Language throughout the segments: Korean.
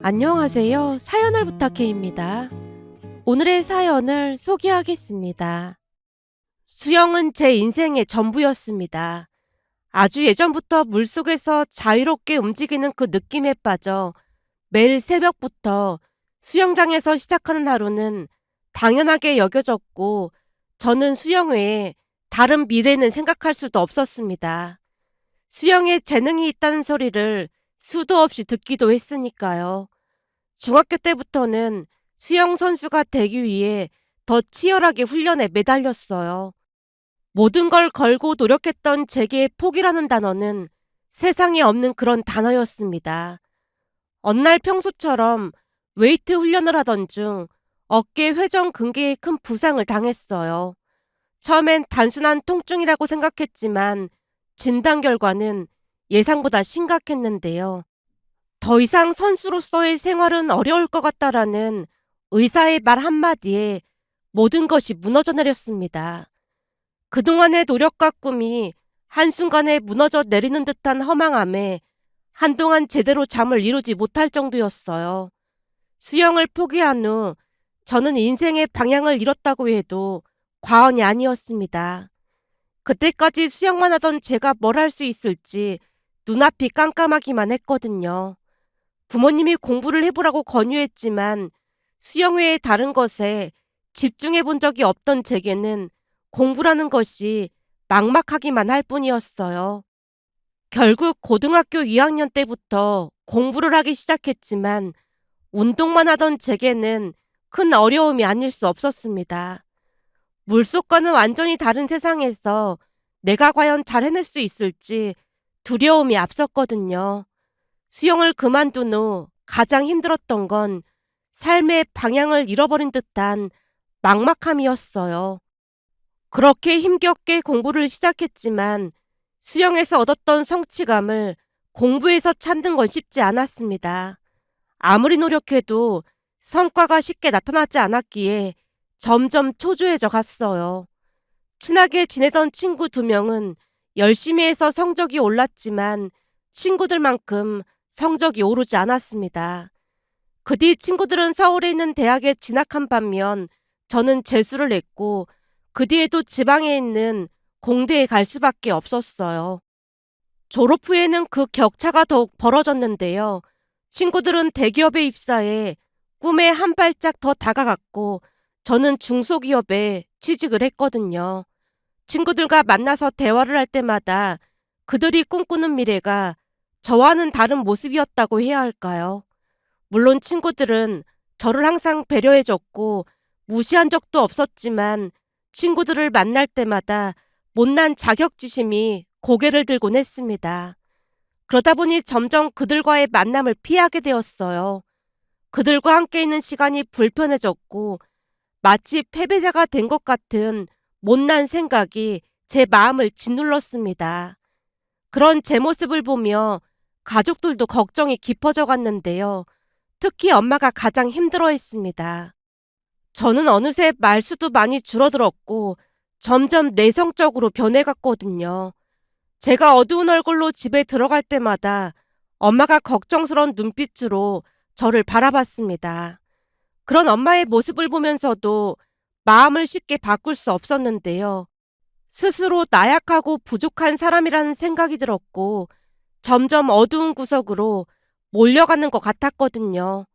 안녕하세요. 사연을 부탁해입니다. 오늘의 사연을 소개하겠습니다. 수영은 제 인생의 전부였습니다. 아주 예전부터 물속에서 자유롭게 움직이는 그 느낌에 빠져 매일 새벽부터 수영장에서 시작하는 하루는 당연하게 여겨졌고, 저는 수영 외에 다른 미래는 생각할 수도 없었습니다. 수영에 재능이 있다는 소리를 수도 없이 듣기도 했으니까요. 중학교 때부터는 수영 선수가 되기 위해 더 치열하게 훈련에 매달렸어요. 모든 걸 걸고 노력했던 제게 포기라는 단어는 세상에 없는 그런 단어였습니다. 어느 날 평소처럼 웨이트 훈련을 하던 중 어깨 회전 근개에 큰 부상을 당했어요. 처음엔 단순한 통증이라고 생각했지만 진단 결과는 예상보다 심각했는데요. 더 이상 선수로서의 생활은 어려울 것 같다라는 의사의 말 한마디에 모든 것이 무너져 내렸습니다. 그동안의 노력과 꿈이 한순간에 무너져 내리는 듯한 허망함에 한동안 제대로 잠을 이루지 못할 정도였어요. 수영을 포기한 후 저는 인생의 방향을 잃었다고 해도 과언이 아니었습니다. 그때까지 수영만 하던 제가 뭘 할 수 있을지 눈앞이 깜깜하기만 했거든요. 부모님이 공부를 해보라고 권유했지만 수영 외에 다른 것에 집중해 본 적이 없던 제게는 공부라는 것이 막막하기만 할 뿐이었어요. 결국 고등학교 2학년 때부터 공부를 하기 시작했지만 운동만 하던 제게는 큰 어려움이 아닐 수 없었습니다. 물속과는 완전히 다른 세상에서 내가 과연 잘 해낼 수 있을지 두려움이 앞섰거든요. 수영을 그만둔 후 가장 힘들었던 건 삶의 방향을 잃어버린 듯한 막막함이었어요. 그렇게 힘겹게 공부를 시작했지만 수영에서 얻었던 성취감을 공부에서 찾는 건 쉽지 않았습니다. 아무리 노력해도 성과가 쉽게 나타나지 않았기에 점점 초조해져 갔어요. 친하게 지내던 친구 2명은 열심히 해서 성적이 올랐지만 친구들만큼 성적이 오르지 않았습니다. 그 뒤 친구들은 서울에 있는 대학에 진학한 반면 저는 재수를 했고, 그 뒤에도 지방에 있는 공대에 갈 수밖에 없었어요. 졸업 후에는 그 격차가 더욱 벌어졌는데요. 친구들은 대기업에 입사해 꿈에 한 발짝 더 다가갔고, 저는 중소기업에 취직을 했거든요. 친구들과 만나서 대화를 할 때마다 그들이 꿈꾸는 미래가 저와는 다른 모습이었다고 해야 할까요? 물론 친구들은 저를 항상 배려해줬고 무시한 적도 없었지만 친구들을 만날 때마다 못난 자격지심이 고개를 들곤 했습니다. 그러다 보니 점점 그들과의 만남을 피하게 되었어요. 그들과 함께 있는 시간이 불편해졌고 마치 패배자가 된 것 같은 못난 생각이 제 마음을 짓눌렀습니다. 그런 제 모습을 보며 가족들도 걱정이 깊어져 갔는데요. 특히 엄마가 가장 힘들어했습니다. 저는 어느새 말수도 많이 줄어들었고 점점 내성적으로 변해갔거든요. 제가 어두운 얼굴로 집에 들어갈 때마다 엄마가 걱정스러운 눈빛으로 저를 바라봤습니다. 그런 엄마의 모습을 보면서도 마음을 쉽게 바꿀 수 없었는데요. 스스로 나약하고 부족한 사람이라는 생각이 들었고 점점 어두운 구석으로 몰려가는 것 같았거든요.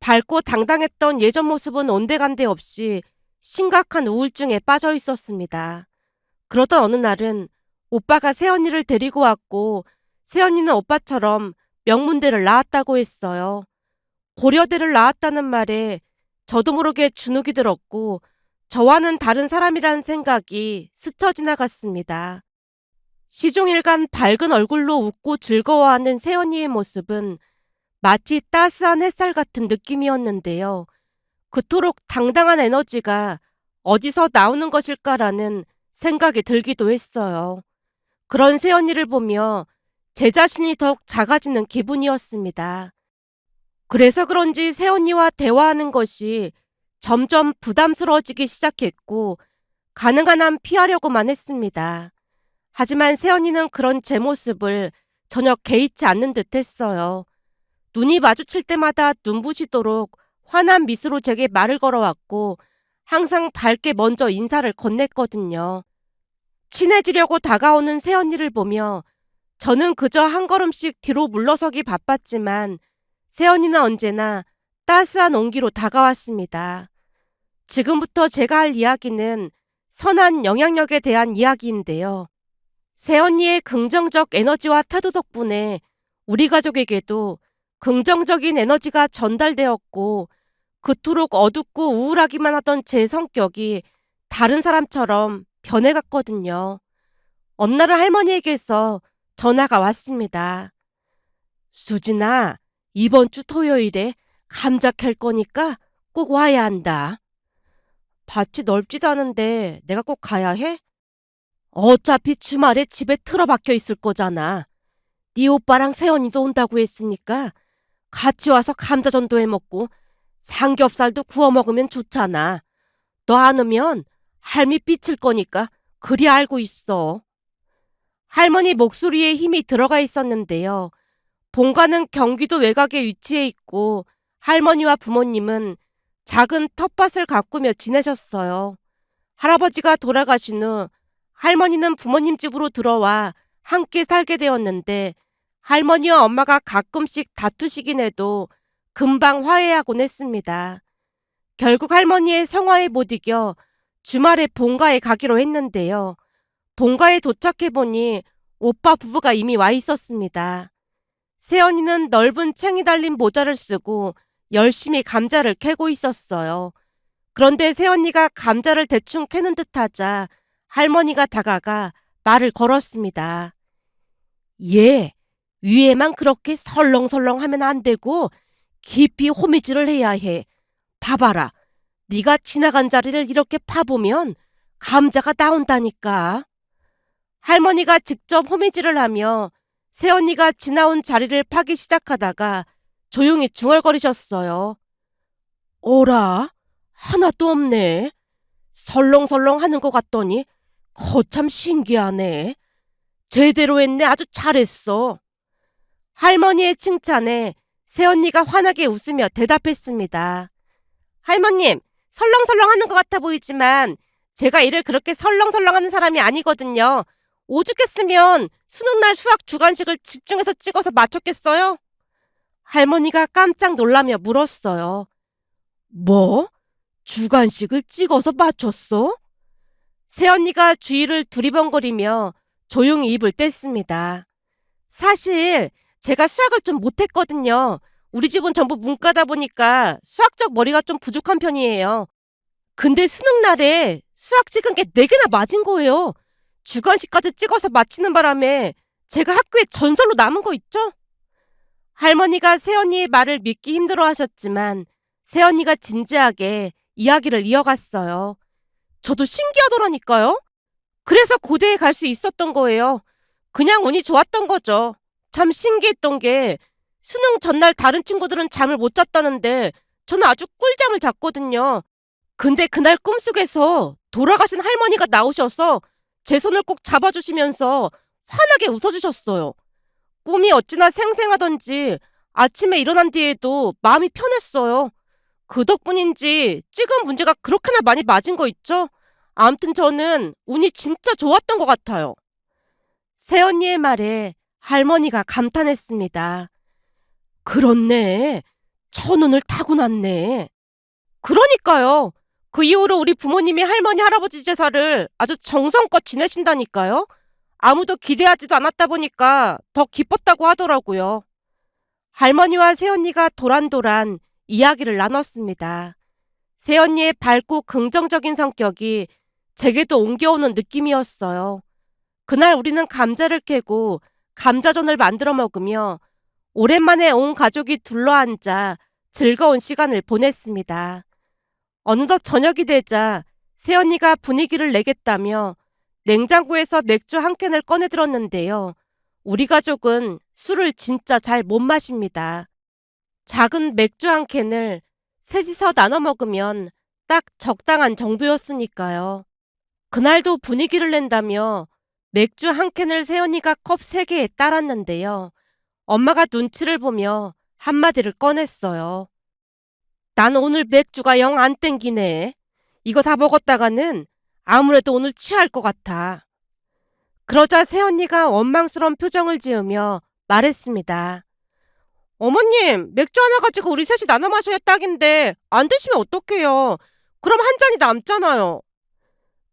밝고 당당했던 예전 모습은 온데간데 없이 심각한 우울증에 빠져 있었습니다. 그러던 어느 날은 오빠가 새언니를 데리고 왔고 새언니는 오빠처럼 명문대를 나왔다고 했어요. 고려대를 나왔다는 말에 저도 모르게 주눅이 들었고 저와는 다른 사람이라는 생각이 스쳐 지나갔습니다. 시종일관 밝은 얼굴로 웃고 즐거워하는 새언니의 모습은 마치 따스한 햇살 같은 느낌이었는데요. 그토록 당당한 에너지가 어디서 나오는 것일까라는 생각이 들기도 했어요. 그런 새언니를 보며 제 자신이 더욱 작아지는 기분이었습니다. 그래서 그런지 새언니와 대화하는 것이 점점 부담스러워지기 시작했고 가능한 한 피하려고만 했습니다. 하지만 새언니는 그런 제 모습을 전혀 개의치 않는 듯 했어요. 눈이 마주칠 때마다 눈부시도록 환한 미소로 제게 말을 걸어왔고 항상 밝게 먼저 인사를 건넸거든요. 친해지려고 다가오는 새언니를 보며 저는 그저 한 걸음씩 뒤로 물러서기 바빴지만 새언니는 언제나 따스한 온기로 다가왔습니다. 지금부터 제가 할 이야기는 선한 영향력에 대한 이야기인데요. 새언니의 긍정적 에너지와 태도 덕분에 우리 가족에게도 긍정적인 에너지가 전달되었고 그토록 어둡고 우울하기만 하던 제 성격이 다른 사람처럼 변해갔거든요. 어느 날 할머니에게서 전화가 왔습니다. 수진아, 이번 주 토요일에 감자 캘 거니까 꼭 와야 한다. 밭이 넓지도 않은데 내가 꼭 가야 해? 어차피 주말에 집에 틀어박혀 있을 거잖아. 네 오빠랑 세연이도 온다고 했으니까 같이 와서 감자전도 해먹고 삼겹살도 구워 먹으면 좋잖아. 너 안 오면 할미 삐칠 거니까 그리 알고 있어. 할머니 목소리에 힘이 들어가 있었는데요. 본가는 경기도 외곽에 위치해 있고 할머니와 부모님은 작은 텃밭을 가꾸며 지내셨어요. 할아버지가 돌아가신 후 할머니는 부모님 집으로 들어와 함께 살게 되었는데 할머니와 엄마가 가끔씩 다투시긴 해도 금방 화해하곤 했습니다. 결국 할머니의 성화에 못 이겨 주말에 본가에 가기로 했는데요. 본가에 도착해보니 오빠 부부가 이미 와 있었습니다. 새언니는 넓은 챙이 달린 모자를 쓰고 열심히 감자를 캐고 있었어요. 그런데 새언니가 감자를 대충 캐는 듯 하자 할머니가 다가가 말을 걸었습니다. 얘, 위에만 그렇게 설렁설렁 하면 안 되고 깊이 호미질을 해야 해. 봐봐라. 네가 지나간 자리를 이렇게 파보면 감자가 나온다니까. 할머니가 직접 호미질을 하며 새언니가 지나온 자리를 파기 시작하다가 조용히 중얼거리셨어요. 어라? 하나도 없네. 설렁설렁 하는 것 같더니 거참 신기하네. 제대로 했네. 아주 잘했어. 할머니의 칭찬에 새언니가 환하게 웃으며 대답했습니다. 할머님, 설렁설렁 하는 것 같아 보이지만 제가 일을 그렇게 설렁설렁 하는 사람이 아니거든요. 오죽했으면 수능날 수학 주관식을 집중해서 찍어서 맞췄겠어요? 할머니가 깜짝 놀라며 물었어요. 뭐? 주관식을 찍어서 맞췄어? 새언니가 주위를 두리번거리며 조용히 입을 뗐습니다. 사실 제가 수학을 좀 못했거든요. 우리 집은 전부 문과다 보니까 수학적 머리가 좀 부족한 편이에요. 근데 수능날에 수학 찍은 게 4개나 맞은 거예요. 주관식까지 찍어서 맞히는 바람에 제가 학교에 전설로 남은 거 있죠? 할머니가 새언니의 말을 믿기 힘들어 하셨지만 새언니가 진지하게 이야기를 이어갔어요. 저도 신기하더라니까요. 그래서 고대에 갈 수 있었던 거예요. 그냥 운이 좋았던 거죠. 참 신기했던 게 수능 전날 다른 친구들은 잠을 못 잤다는데 저는 아주 꿀잠을 잤거든요. 근데 그날 꿈속에서 돌아가신 할머니가 나오셔서 제 손을 꼭 잡아주시면서 환하게 웃어주셨어요. 꿈이 어찌나 생생하던지 아침에 일어난 뒤에도 마음이 편했어요. 그 덕분인지 찍은 문제가 그렇게나 많이 맞은 거 있죠? 아무튼 저는 운이 진짜 좋았던 것 같아요. 새언니의 말에 할머니가 감탄했습니다. 그렇네. 천운을 타고났네. 그러니까요. 그 이후로 우리 부모님이 할머니 할아버지 제사를 아주 정성껏 지내신다니까요. 아무도 기대하지도 않았다 보니까 더 기뻤다고 하더라고요. 할머니와 새언니가 도란도란 이야기를 나눴습니다. 새언니의 밝고 긍정적인 성격이 제게도 옮겨오는 느낌이었어요. 그날 우리는 감자를 캐고 감자전을 만들어 먹으며 오랜만에 온 가족이 둘러앉아 즐거운 시간을 보냈습니다. 어느덧 저녁이 되자 새언니가 분위기를 내겠다며 냉장고에서 맥주 한 캔을 꺼내 들었는데요. 우리 가족은 술을 진짜 잘 못 마십니다. 작은 맥주 한 캔을 셋이서 나눠 먹으면 딱 적당한 정도였으니까요. 그날도 분위기를 낸다며 맥주 한 캔을 새언니가 컵 3개에 따랐는데요. 엄마가 눈치를 보며 한마디를 꺼냈어요. 난 오늘 맥주가 영 안 땡기네. 이거 다 먹었다가는 아무래도 오늘 취할 것 같아. 그러자 새언니가 원망스러운 표정을 지으며 말했습니다. 어머님, 맥주 하나 가지고 우리 셋이 나눠 마셔야 딱인데 안 드시면 어떡해요. 그럼 한 잔이 남잖아요.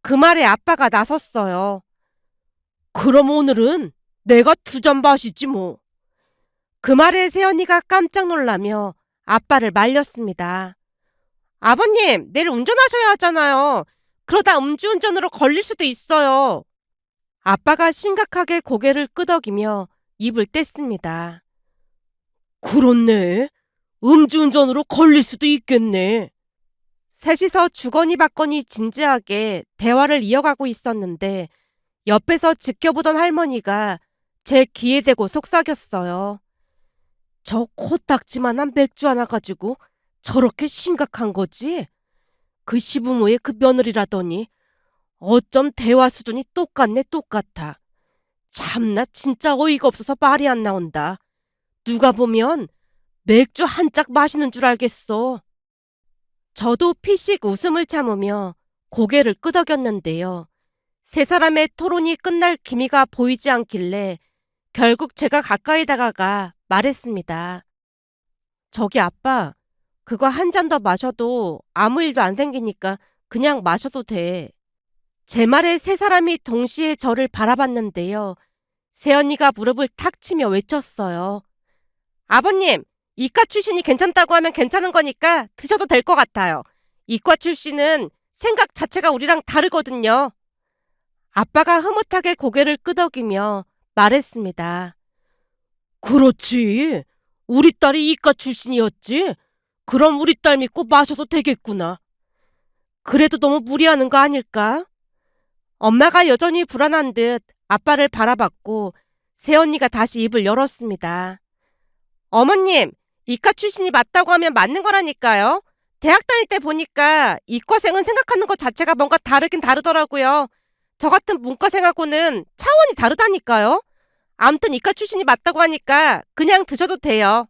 그 말에 아빠가 나섰어요. 그럼 오늘은 내가 2잔 마시지 뭐. 그 말에 새언니가 깜짝 놀라며 아빠를 말렸습니다. 아버님, 내일 운전하셔야 하잖아요. 그러다 음주운전으로 걸릴 수도 있어요. 아빠가 심각하게 고개를 끄덕이며 입을 뗐습니다. 그렇네. 음주운전으로 걸릴 수도 있겠네. 셋이서 주거니 받거니 진지하게 대화를 이어가고 있었는데 옆에서 지켜보던 할머니가 제 귀에 대고 속삭였어요. 저 코딱지만한 맥주 하나 가지고 저렇게 심각한 거지? 그 시부모의 그 며느리라더니 어쩜 대화 수준이 똑같네 똑같아. 참나 진짜 어이가 없어서 말이 안 나온다. 누가 보면 맥주 한 짝 마시는 줄 알겠어. 저도 피식 웃음을 참으며 고개를 끄덕였는데요. 세 사람의 토론이 끝날 기미가 보이지 않길래 결국 제가 가까이 다가가 말했습니다. 저기 아빠, 그거 한 잔 더 마셔도 아무 일도 안 생기니까 그냥 마셔도 돼. 제 말에 세 사람이 동시에 저를 바라봤는데요. 새언니가 무릎을 탁 치며 외쳤어요. 아버님, 이과 출신이 괜찮다고 하면 괜찮은 거니까 드셔도 될 것 같아요. 이과 출신은 생각 자체가 우리랑 다르거든요. 아빠가 흐뭇하게 고개를 끄덕이며 말했습니다. 그렇지. 우리 딸이 이과 출신이었지. 그럼 우리 딸 믿고 마셔도 되겠구나. 그래도 너무 무리하는 거 아닐까? 엄마가 여전히 불안한 듯 아빠를 바라봤고 새언니가 다시 입을 열었습니다. 어머님, 이과 출신이 맞다고 하면 맞는 거라니까요. 대학 다닐 때 보니까 이과생은 생각하는 것 자체가 뭔가 다르긴 다르더라고요. 저 같은 문과생하고는 차원이 다르다니까요. 암튼 이과 출신이 맞다고 하니까 그냥 드셔도 돼요.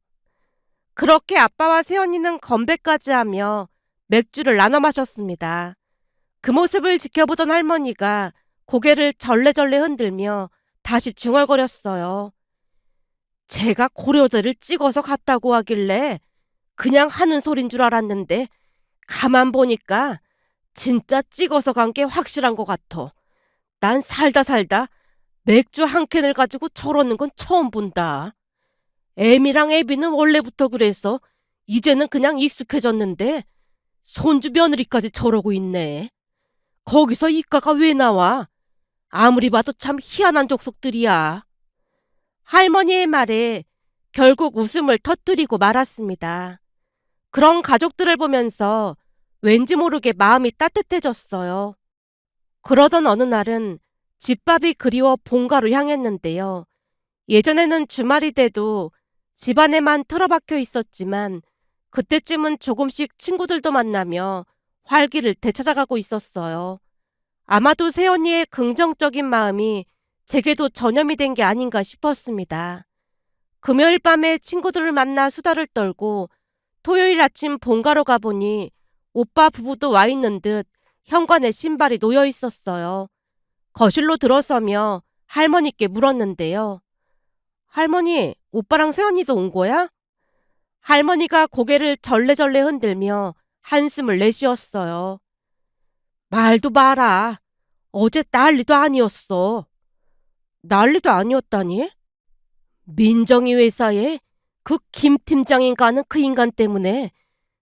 그렇게 아빠와 새언니는 건배까지 하며 맥주를 나눠 마셨습니다. 그 모습을 지켜보던 할머니가 고개를 절레절레 흔들며 다시 중얼거렸어요. 제가 고려대를 찍어서 갔다고 하길래 그냥 하는 소린 줄 알았는데 가만 보니까 진짜 찍어서 간 게 확실한 것 같아. 난 살다 맥주 한 캔을 가지고 저러는 건 처음 본다. 애미랑 애비는 원래부터 그래서 이제는 그냥 익숙해졌는데 손주 며느리까지 저러고 있네. 거기서 이과가 왜 나와? 아무리 봐도 참 희한한 족속들이야. 할머니의 말에 결국 웃음을 터뜨리고 말았습니다. 그런 가족들을 보면서 왠지 모르게 마음이 따뜻해졌어요. 그러던 어느 날은 집밥이 그리워 본가로 향했는데요. 예전에는 주말이 돼도 집안에만 틀어박혀 있었지만 그때쯤은 조금씩 친구들도 만나며 활기를 되찾아가고 있었어요. 아마도 새언니의 긍정적인 마음이 제게도 전염이 된 게 아닌가 싶었습니다. 금요일 밤에 친구들을 만나 수다를 떨고 토요일 아침 본가로 가보니 오빠 부부도 와 있는 듯 현관에 신발이 놓여 있었어요. 거실로 들어서며 할머니께 물었는데요. 할머니, 오빠랑 새언니도 온 거야? 할머니가 고개를 절레절레 흔들며 한숨을 내쉬었어요. 말도 마라. 어제 난리도 아니었어. 난리도 아니었다니? 민정이 회사에 그 김 팀장인가 하는 그 인간 때문에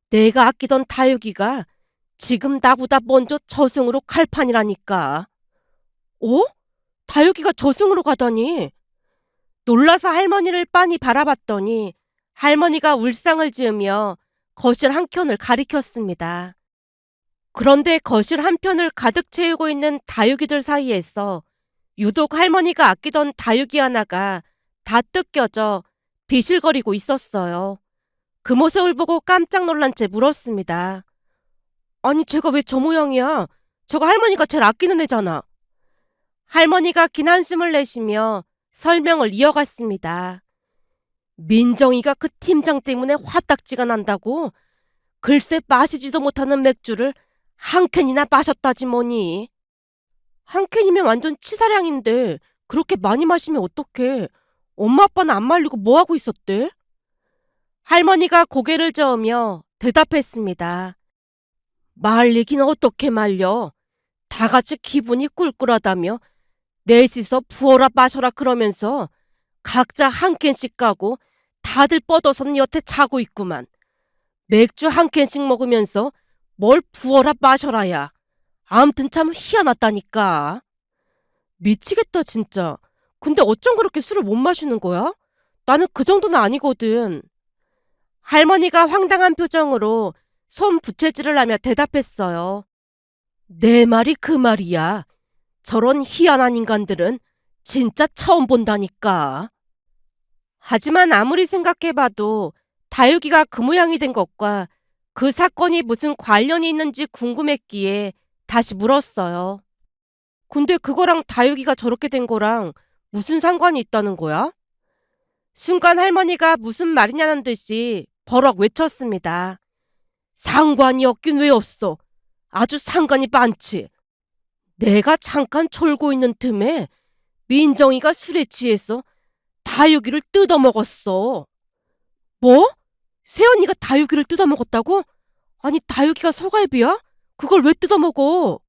내가 아끼던 다육이가 지금 나보다 먼저 저승으로 갈 판이라니까. 어? 다육이가 저승으로 가다니? 놀라서 할머니를 빤히 바라봤더니 할머니가 울상을 지으며 거실 한켠을 가리켰습니다. 그런데 거실 한편을 가득 채우고 있는 다육이들 사이에서 유독 할머니가 아끼던 다육이 하나가 다 뜯겨져 비실거리고 있었어요. 그 모습을 보고 깜짝 놀란 채 물었습니다. 아니 쟤가 왜 저 모양이야? 저거 할머니가 제일 아끼는 애잖아. 할머니가 긴 한숨을 내쉬며 설명을 이어갔습니다. 민정이가 그 팀장 때문에 화딱지가 난다고? 글쎄 마시지도 못하는 맥주를 한 캔이나 마셨다지 뭐니. 한 캔이면 완전 치사량인데 그렇게 많이 마시면 어떡해. 엄마 아빠는 안 말리고 뭐하고 있었대? 할머니가 고개를 저으며 대답했습니다. 말리긴 어떻게 말려. 다 같이 기분이 꿀꿀하다며 넷이서 부어라 마셔라 그러면서 각자 한 캔씩 까고 다들 뻗어서는 여태 자고 있구만. 맥주 한 캔씩 먹으면서 뭘 부어라 마셔라야. 암튼 참 희한하다니까. 미치겠다 진짜. 근데 어쩜 그렇게 술을 못 마시는 거야? 나는 그 정도는 아니거든. 할머니가 황당한 표정으로 손 부채질을 하며 대답했어요. 내 말이 그 말이야. 저런 희한한 인간들은 진짜 처음 본다니까. 하지만 아무리 생각해봐도 다육이가 그 모양이 된 것과 그 사건이 무슨 관련이 있는지 궁금했기에 다시 물었어요. 근데 그거랑 다육이가 저렇게 된 거랑 무슨 상관이 있다는 거야? 순간 할머니가 무슨 말이냐는 듯이 버럭 외쳤습니다. 상관이 없긴 왜 없어. 아주 상관이 많지. 내가 잠깐 졸고 있는 틈에 민정이가 술에 취해서 다육이를 뜯어먹었어. 뭐? 새언니가 다육이를 뜯어먹었다고? 아니 다육이가 소갈비야? 그걸 왜 뜯어먹어?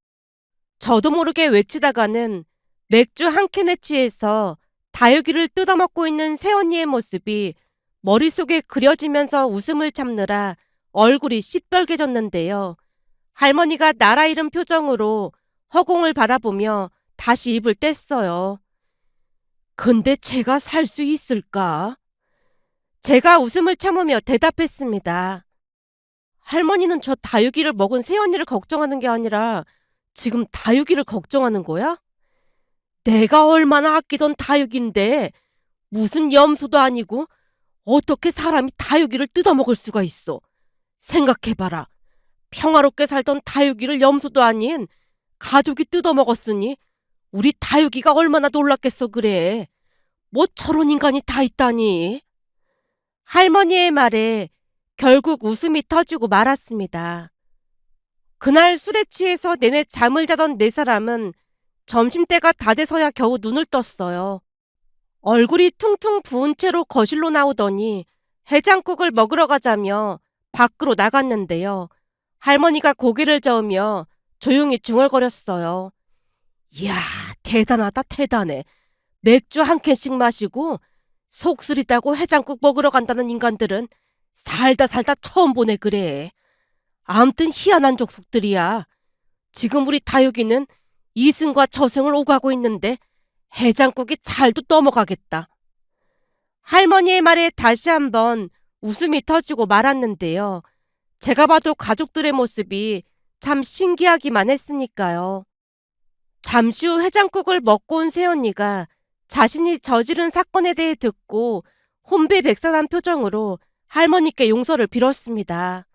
저도 모르게 외치다가는 맥주 한 캔에 취해서 다육이를 뜯어먹고 있는 새언니의 모습이 머릿속에 그려지면서 웃음을 참느라 얼굴이 시뻘개졌는데요. 할머니가 나라 잃은 표정으로 허공을 바라보며 다시 입을 뗐어요. 근데 제가 살 수 있을까? 제가 웃음을 참으며 대답했습니다. 할머니는 저 다육이를 먹은 새언니를 걱정하는 게 아니라 지금 다육이를 걱정하는 거야? 내가 얼마나 아끼던 다육인데 무슨 염소도 아니고 어떻게 사람이 다육이를 뜯어먹을 수가 있어? 생각해봐라. 평화롭게 살던 다육이를 염소도 아닌 가족이 뜯어먹었으니 우리 다육이가 얼마나 놀랐겠어 그래. 뭐 저런 인간이 다 있다니. 할머니의 말에 결국 웃음이 터지고 말았습니다. 그날 술에 취해서 내내 잠을 자던 네 사람은 점심때가 다 돼서야 겨우 눈을 떴어요. 얼굴이 퉁퉁 부은 채로 거실로 나오더니 해장국을 먹으러 가자며 밖으로 나갔는데요. 할머니가 고개를 저으며 조용히 중얼거렸어요. 이야, 대단하다 대단해. 맥주 한 캔씩 마시고 속 쓰리다고 해장국 먹으러 간다는 인간들은 살다 살다 처음 보네 그래. 암튼 희한한 족속들이야. 지금 우리 다육이는 이승과 저승을 오가고 있는데 해장국이 잘도 넘어가겠다. 할머니의 말에 다시 한번 웃음이 터지고 말았는데요. 제가 봐도 가족들의 모습이 참 신기하기만 했으니까요. 잠시 후 해장국을 먹고 온 새언니가 자신이 저지른 사건에 대해 듣고 혼비백산한 표정으로 할머니께 용서를 빌었습니다.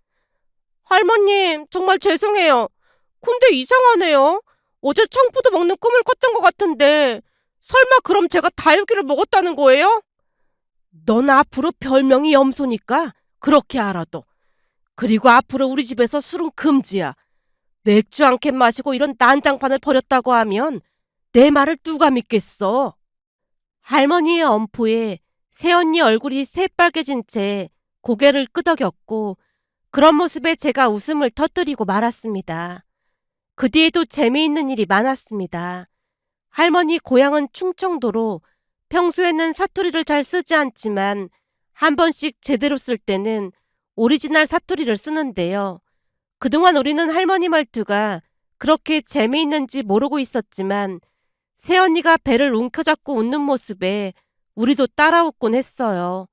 할머님, 정말 죄송해요. 근데 이상하네요. 어제 청포도 먹는 꿈을 꿨던 것 같은데 설마 그럼 제가 다육이를 먹었다는 거예요? 넌 앞으로 별명이 염소니까 그렇게 알아도. 그리고 앞으로 우리 집에서 술은 금지야. 맥주 한 캔 마시고 이런 난장판을 벌였다고 하면 내 말을 누가 믿겠어? 할머니의 엄포에 새언니 얼굴이 새빨개진 채 고개를 끄덕였고 그런 모습에 제가 웃음을 터뜨리고 말았습니다. 그 뒤에도 재미있는 일이 많았습니다. 할머니 고향은 충청도로 평소에는 사투리를 잘 쓰지 않지만 한 번씩 제대로 쓸 때는 오리지널 사투리를 쓰는데요. 그동안 우리는 할머니 말투가 그렇게 재미있는지 모르고 있었지만 새언니가 배를 움켜잡고 웃는 모습에 우리도 따라 웃곤 했어요.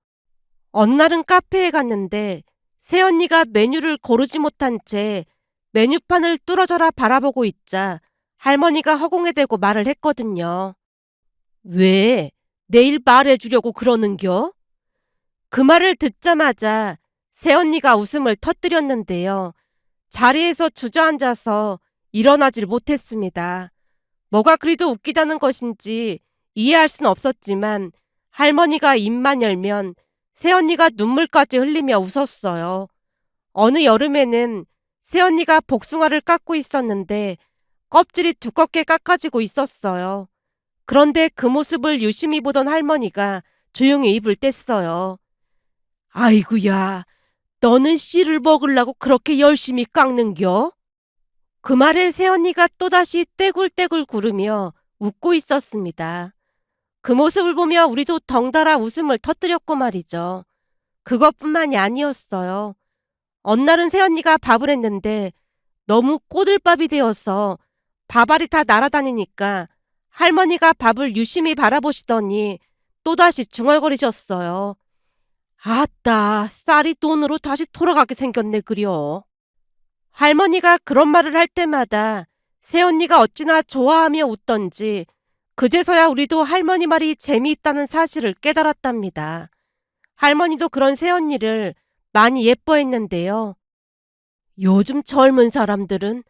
어느 날은 카페에 갔는데 새언니가 메뉴를 고르지 못한 채 메뉴판을 뚫어져라 바라보고 있자 할머니가 허공에 대고 말을 했거든요. 왜? 내일 말해주려고 그러는겨? 그 말을 듣자마자 새언니가 웃음을 터뜨렸는데요. 자리에서 주저앉아서 일어나질 못했습니다. 뭐가 그리도 웃기다는 것인지 이해할 순 없었지만 할머니가 입만 열면 새언니가 눈물까지 흘리며 웃었어요. 어느 여름에는 새언니가 복숭아를 깎고 있었는데 껍질이 두껍게 깎아지고 있었어요. 그런데 그 모습을 유심히 보던 할머니가 조용히 입을 뗐어요. 아이구야, 너는 씨를 먹으려고 그렇게 열심히 깎는겨? 그 말에 새언니가 또다시 떼굴떼굴 구르며 웃고 있었습니다. 그 모습을 보며 우리도 덩달아 웃음을 터뜨렸고 말이죠. 그것뿐만이 아니었어요. 어느 날은 새언니가 밥을 했는데 너무 꼬들밥이 되어서 밥알이 다 날아다니니까 할머니가 밥을 유심히 바라보시더니 또다시 중얼거리셨어요. 아따, 쌀이 돈으로 다시 돌아가게 생겼네 그려. 할머니가 그런 말을 할 때마다 새언니가 어찌나 좋아하며 웃던지 그제서야 우리도 할머니 말이 재미있다는 사실을 깨달았답니다. 할머니도 그런 새언니를 많이 예뻐했는데요. 요즘 젊은 사람들은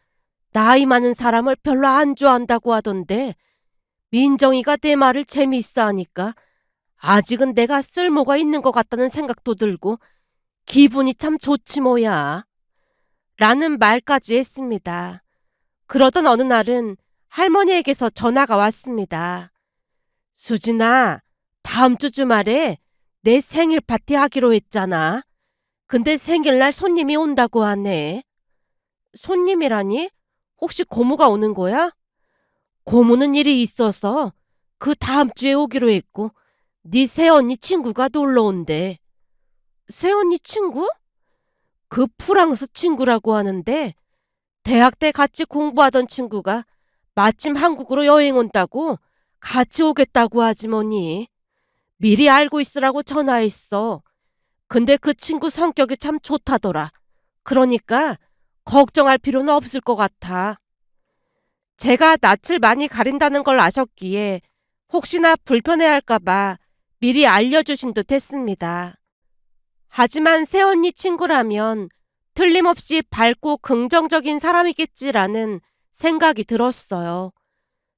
나이 많은 사람을 별로 안 좋아한다고 하던데 민정이가 내 말을 재미있어 하니까 아직은 내가 쓸모가 있는 것 같다는 생각도 들고 기분이 참 좋지 뭐야. 라는 말까지 했습니다. 그러던 어느 날은 할머니에게서 전화가 왔습니다. 수진아, 다음 주 주말에 내 생일 파티 하기로 했잖아. 근데 생일날 손님이 온다고 하네. 손님이라니? 혹시 고모가 오는 거야? 고모는 일이 있어서 그 다음 주에 오기로 했고 네 새언니 친구가 놀러 온대. 새언니 친구? 그 프랑스 친구라고 하는데 대학 때 같이 공부하던 친구가 마침 한국으로 여행 온다고 같이 오겠다고 하지 뭐니. 미리 알고 있으라고 전화했어. 근데 그 친구 성격이 참 좋다더라. 그러니까 걱정할 필요는 없을 것 같아. 제가 낯을 많이 가린다는 걸 아셨기에 혹시나 불편해할까봐 미리 알려주신 듯 했습니다. 하지만 새언니 친구라면 틀림없이 밝고 긍정적인 사람이겠지라는 생각이 들었어요.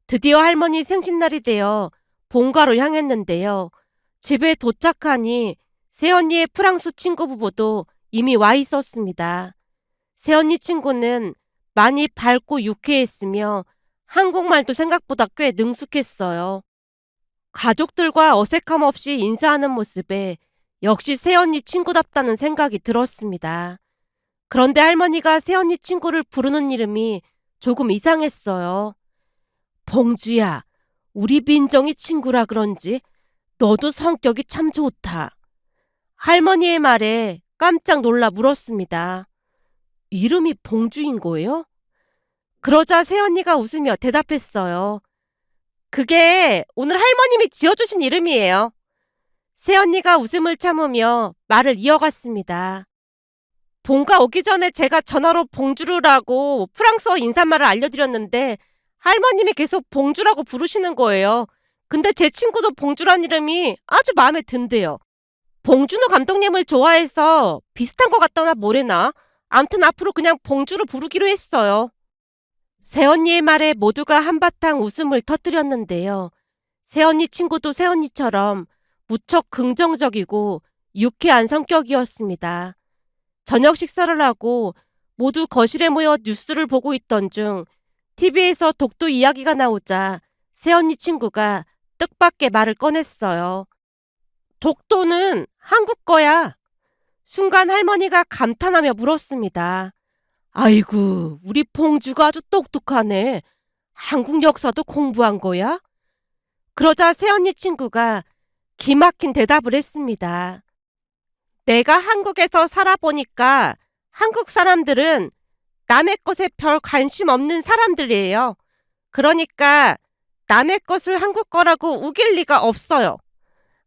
드디어 할머니 생신날이 되어 본가로 향했는데요. 집에 도착하니 새언니의 프랑스 친구 부부도 이미 와 있었습니다. 새언니 친구는 많이 밝고 유쾌했으며 한국말도 생각보다 꽤 능숙했어요. 가족들과 어색함 없이 인사하는 모습에 역시 새언니 친구답다는 생각이 들었습니다. 그런데 할머니가 새언니 친구를 부르는 이름이 조금 이상했어요. 봉주야, 우리 민정이 친구라 그런지 너도 성격이 참 좋다. 할머니의 말에 깜짝 놀라 물었습니다. 이름이 봉주인 거예요? 그러자 새언니가 웃으며 대답했어요. 그게 오늘 할머님이 지어주신 이름이에요. 새언니가 웃음을 참으며 말을 이어갔습니다. 본가 오기 전에 제가 전화로 봉주르라고 프랑스어 인사말을 알려드렸는데 할머님이 계속 봉주라고 부르시는 거예요. 근데 제 친구도 봉주란 이름이 아주 마음에 든대요. 봉준호 감독님을 좋아해서 비슷한 것 같다나 뭐래나. 암튼 앞으로 그냥 봉주로 부르기로 했어요. 새언니의 말에 모두가 한바탕 웃음을 터뜨렸는데요. 새언니 친구도 새언니처럼 무척 긍정적이고 유쾌한 성격이었습니다. 저녁 식사를 하고 모두 거실에 모여 뉴스를 보고 있던 중 TV에서 독도 이야기가 나오자 새언니 친구가 뜻밖의 말을 꺼냈어요. 독도는 한국 거야. 순간 할머니가 감탄하며 물었습니다. 아이고, 우리 봉주가 아주 똑똑하네. 한국 역사도 공부한 거야? 그러자 새언니 친구가 기막힌 대답을 했습니다. 내가 한국에서 살아보니까 한국 사람들은 남의 것에 별 관심 없는 사람들이에요. 그러니까 남의 것을 한국 거라고 우길 리가 없어요.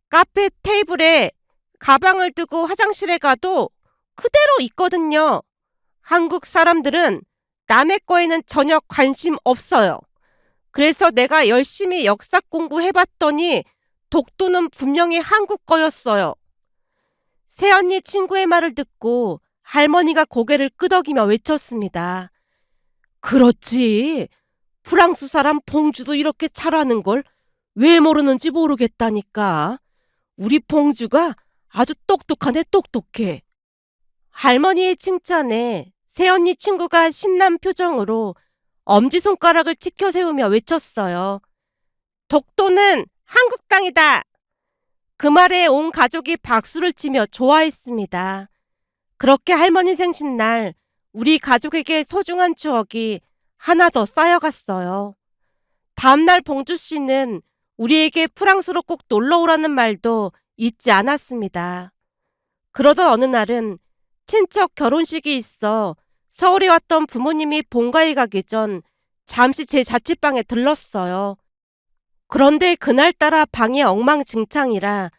카페 테이블에 가방을 두고 화장실에 가도 그대로 있거든요. 한국 사람들은 남의 거에는 전혀 관심 없어요. 그래서 내가 열심히 역사 공부해봤더니 독도는 분명히 한국 거였어요. 새언니 친구의 말을 듣고 할머니가 고개를 끄덕이며 외쳤습니다. 그렇지. 프랑스 사람 봉주도 이렇게 잘하는 걸 왜 모르는지 모르겠다니까. 우리 봉주가 아주 똑똑하네, 똑똑해. 할머니의 칭찬에 새언니 친구가 신난 표정으로 엄지손가락을 치켜 세우며 외쳤어요. 독도는 한국 땅이다. 그 말에 온 가족이 박수를 치며 좋아했습니다. 그렇게 할머니 생신날 우리 가족에게 소중한 추억이 하나 더 쌓여갔어요. 다음날 봉주 씨는 우리에게 프랑스로 꼭 놀러 오라는 말도 잊지 않았습니다. 그러던 어느 날은 친척 결혼식이 있어 서울에 왔던 부모님이 본가에 가기 전 잠시 제 자취방에 들렀어요. 그런데 그날따라 방이 엉망진창이라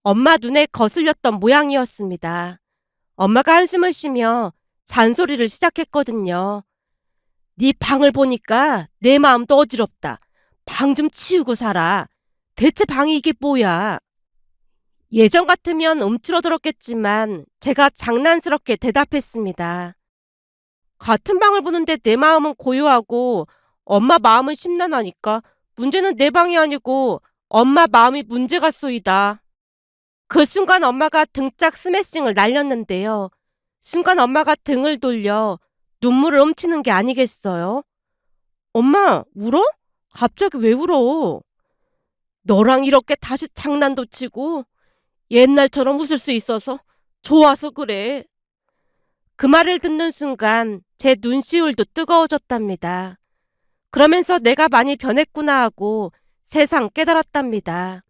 엄마 눈에 거슬렸던 모양이었습니다. 엄마가 한숨을 쉬며 잔소리를 시작했거든요. 네 방을 보니까 내 마음도 어지럽다. 방 좀 치우고 살아. 대체 방이 이게 뭐야? 예전 같으면 움츠러들었겠지만 제가 장난스럽게 대답했습니다. 같은 방을 보는데 내 마음은 고요하고 엄마 마음은 심란하니까 문제는 내 방이 아니고 엄마 마음이 문제가 쏘이다. 그 순간 엄마가 등짝 스매싱을 날렸는데요. 순간 엄마가 등을 돌려 눈물을 훔치는 게 아니겠어요? 엄마, 울어? 갑자기 왜 울어? 너랑 이렇게 다시 장난도 치고 옛날처럼 웃을 수 있어서 좋아서 그래. 그 말을 듣는 순간 제 눈시울도 뜨거워졌답니다. 그러면서 내가 많이 변했구나 하고 세상 깨달았답니다.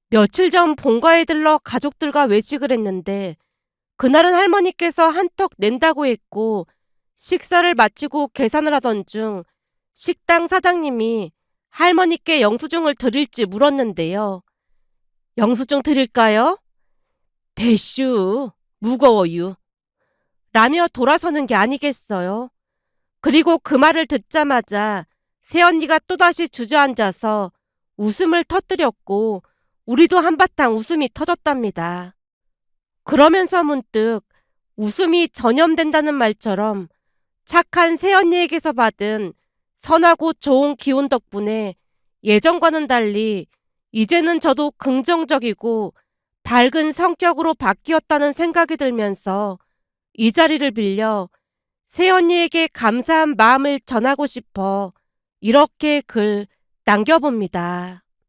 며칠 전 본가에 들러 가족들과 외식을 했는데 그날은 할머니께서 한턱 낸다고 했고 식사를 마치고 계산을 하던 중 식당 사장님이 할머니께 영수증을 드릴지 물었는데요. 영수증 드릴까요? 대슈, 무거워요. 라며 돌아서는 게 아니겠어요. 그리고 그 말을 듣자마자 새언니가 또다시 주저앉아서 웃음을 터뜨렸고 우리도 한바탕 웃음이 터졌답니다. 그러면서 문득 웃음이 전염된다는 말처럼 착한 새언니에게서 받은 선하고 좋은 기운 덕분에 예전과는 달리 이제는 저도 긍정적이고 밝은 성격으로 바뀌었다는 생각이 들면서 이 자리를 빌려 새언니에게 감사한 마음을 전하고 싶어 이렇게 글 남겨봅니다.